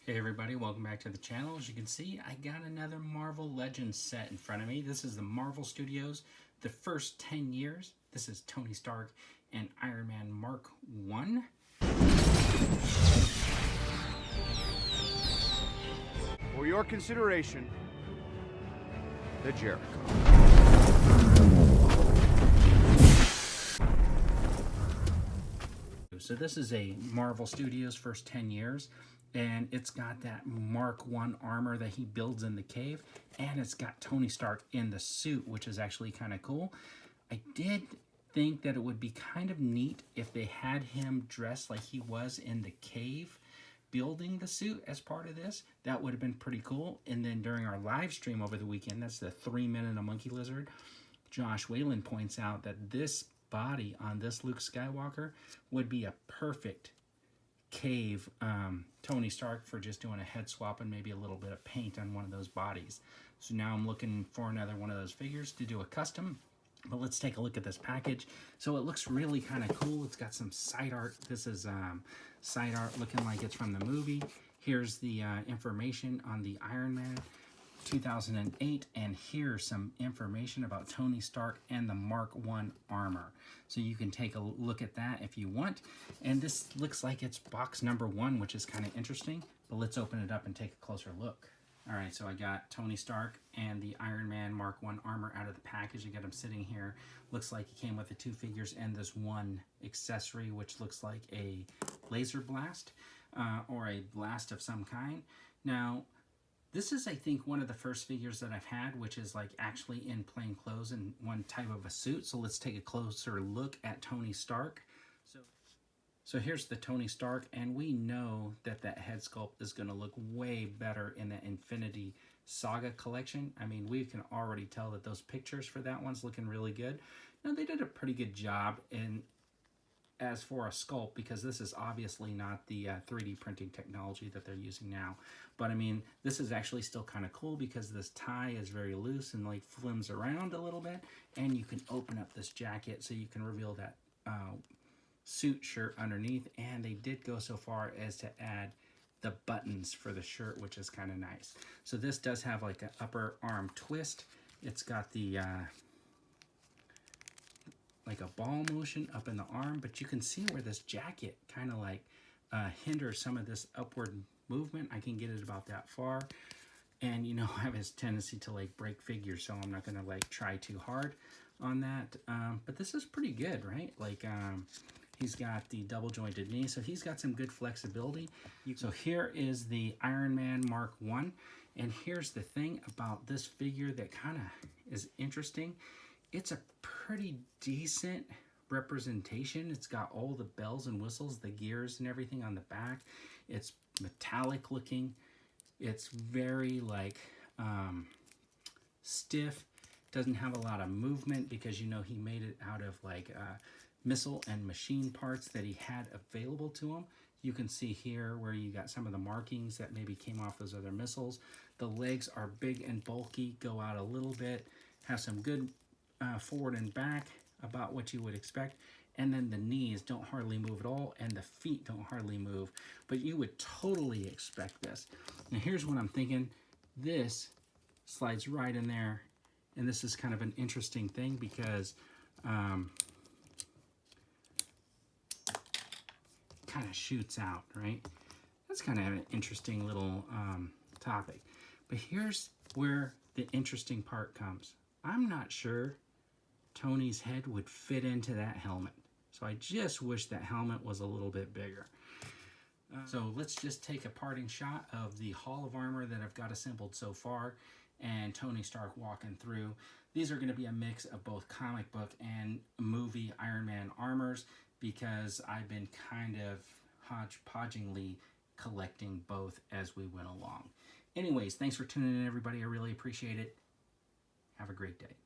Hey everybody, welcome back to the channel. As you can see, I got another Marvel Legends set in front of me. This is the Marvel Studios, the first 10 years. This is Tony Stark and Iron Man Mark 1. For your consideration, the Jericho. So this is a Marvel Studios first 10 years. And it's got that Mark 1 armor that he builds in the cave. And it's got Tony Stark in the suit, which is actually kind of cool. I did think that it would be kind of neat if they had him dressed like he was in the cave building the suit as part of this. That would have been pretty cool. And then during our live stream over the weekend, that's the 3-minute a monkey lizard, Josh Whalen points out that this body on this Luke Skywalker would be a perfect cave Tony Stark for just doing a head swap and maybe a little bit of paint on one of those bodies. So now I'm looking for another one of those figures to do a custom. But let's take a look at this package. So it looks really kind of cool. It's got some side art. This is side art looking like it's from the movie. Here's the information on the Iron Man 2008, and here's some information about Tony Stark and the Mark 1 armor. So you can take a look at that if you want. And this looks like it's box number 1, which is kind of interesting. But let's open it up and take a closer look. All right, so I got Tony Stark and the Iron Man Mark 1 armor out of the package. I got him sitting here. Looks like he came with the 2 figures and this one accessory, which looks like a laser blast or a blast of some kind. Now, this is, I think, one of the first figures that I've had, which is like actually in plain clothes and one type of a suit. So let's take a closer look at Tony Stark. So here's the Tony Stark, and we know that that head sculpt is going to look way better in the Infinity Saga collection. I mean, we can already tell that those pictures for that one's looking really good. Now, they did a pretty good job as for a sculpt, because this is obviously not the 3D printing technology that they're using now. But I mean, this is actually still kind of cool because this tie is very loose and like flims around a little bit, and you can open up this jacket so you can reveal that suit shirt underneath. And they did go so far as to add the buttons for the shirt, which is kind of nice. So this does have like an upper arm twist. It's got the like a ball motion up in the arm, but you can see where this jacket kind of like hinders some of this upward movement. I can get it about that far, and you know, I have this tendency to like break figures, so I'm not gonna like try too hard on that. But this is pretty good, right? Like he's got the double jointed knee, so he's got some good flexibility. So here is the Iron Man Mark 1, and here's the thing about this figure that kind of is interesting. It's a pretty decent representation. It's got all the bells and whistles, the gears and everything on the back. It's metallic looking. It's very like stiff. Doesn't have a lot of movement because, you know, he made it out of like missile and machine parts that he had available to him. You can see here where you got some of the markings that maybe came off those other missiles. The legs are big and bulky, go out a little bit, have some good forward and back, about what you would expect. And then the knees don't hardly move at all, and the feet don't hardly move, but you would totally expect this. Now here's what I'm thinking. This slides right in there, and this is kind of an interesting thing because kind of shoots out, right? That's kind of an interesting little topic. But here's where the interesting part comes. I'm not sure Tony's head would fit into that helmet. So I just wish that helmet was a little bit bigger. So let's just take a parting shot of the Hall of Armor that I've got assembled so far, and Tony Stark walking through. These are going to be a mix of both comic book and movie Iron Man armors, because I've been kind of hodgepodgingly collecting both as we went along. Anyways, thanks for tuning in, everybody. I really appreciate it. Have a great day.